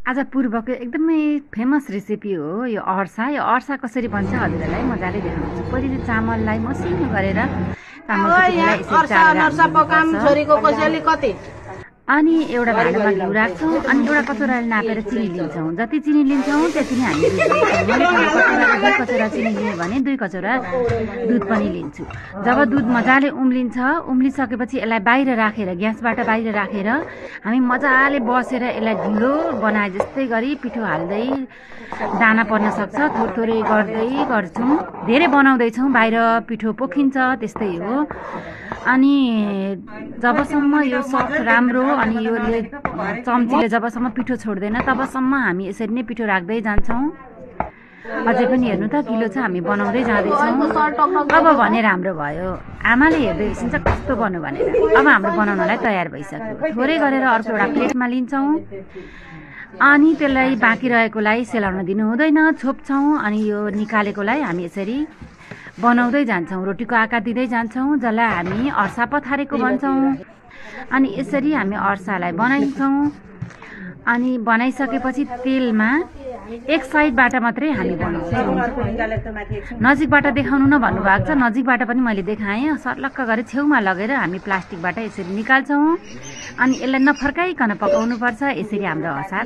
आज पूर्वको एकदमै फेमस रेसिपी हो यो अर्सा। यो अर्सा कसरी बन्छ हजुरहरूलाई मजाले देखाउँछु। पहिले चाहिँ चामललाई मसिनो गरेर अनि एउटा भाँडामा घिउ राख्छौँ अनि एउटा कचौराले नापेर चिनी लिन्छौँ। जति चिनी लिन्छौँ त्यति नै हामी दुई कचौरा चिनी लियो भने 2 कचौरा दुध पनि लिन्छु। जब दुध मजाले उम्लिसकेपछि यसलाई बाहिर राखेर ग्यासबाट बाहिर राखेर हामी मजाले बसेर यसलाई ढिलो बनाए जस्तै गरी पिठो हाल्दै दाना पर्न सक्छ थोरै गर्दै गर्छौँ। धेरै बनाउँदैछौँ बाहिर पिठो पोखिन्छ त्यस्तै हो। अनि जबसम्म यो सफ्ट राम्रो अनि यो चम्चीले जबसम्म पिठो छोड्दैन तबसम्म हामी यसरी नै पिठो राख्दै जान्छौँ। अझै पनि हेर्नु त किलो छ हामी बनाउँदै जाँदैछौँ। अब भने राम्रो भयो आमाले हेर्दै एकछिन चाहिँ कस्तो बन्यो भनेर। अब हाम्रो बनाउनलाई तयार भइसक्यो। थोरै गरेर अर्को एउटा प्लेटमा लिन्छौँ अनि त्यसलाई बाँकी रहेकोलाई सेलाउन दिनु हुँदैन छोप्छौँ अनि यो निकालेकोलाई हामी यसरी बनाउँदै जान्छौँ। रोटीको आकार दिँदै जान्छौँ जसलाई हामी अर्सा पथारेको भन्छौँ। अनि यसरी हामी अर्सालाई बनाइन्छौँ अनि बनाइसकेपछि तेलमा एक साइडबाट मात्रै हामी बनाउँछौँ। नजिकबाट देखाउनु न भन्नुभएको छ, नजिकबाट पनि मैले देखाएँ। सर्लक्क गरेर छेउमा लगेर हामी प्लास्टिकबाट यसरी निकाल्छौँ अनि यसलाई नफर्काइकन पकाउनुपर्छ। यसरी हाम्रो अचार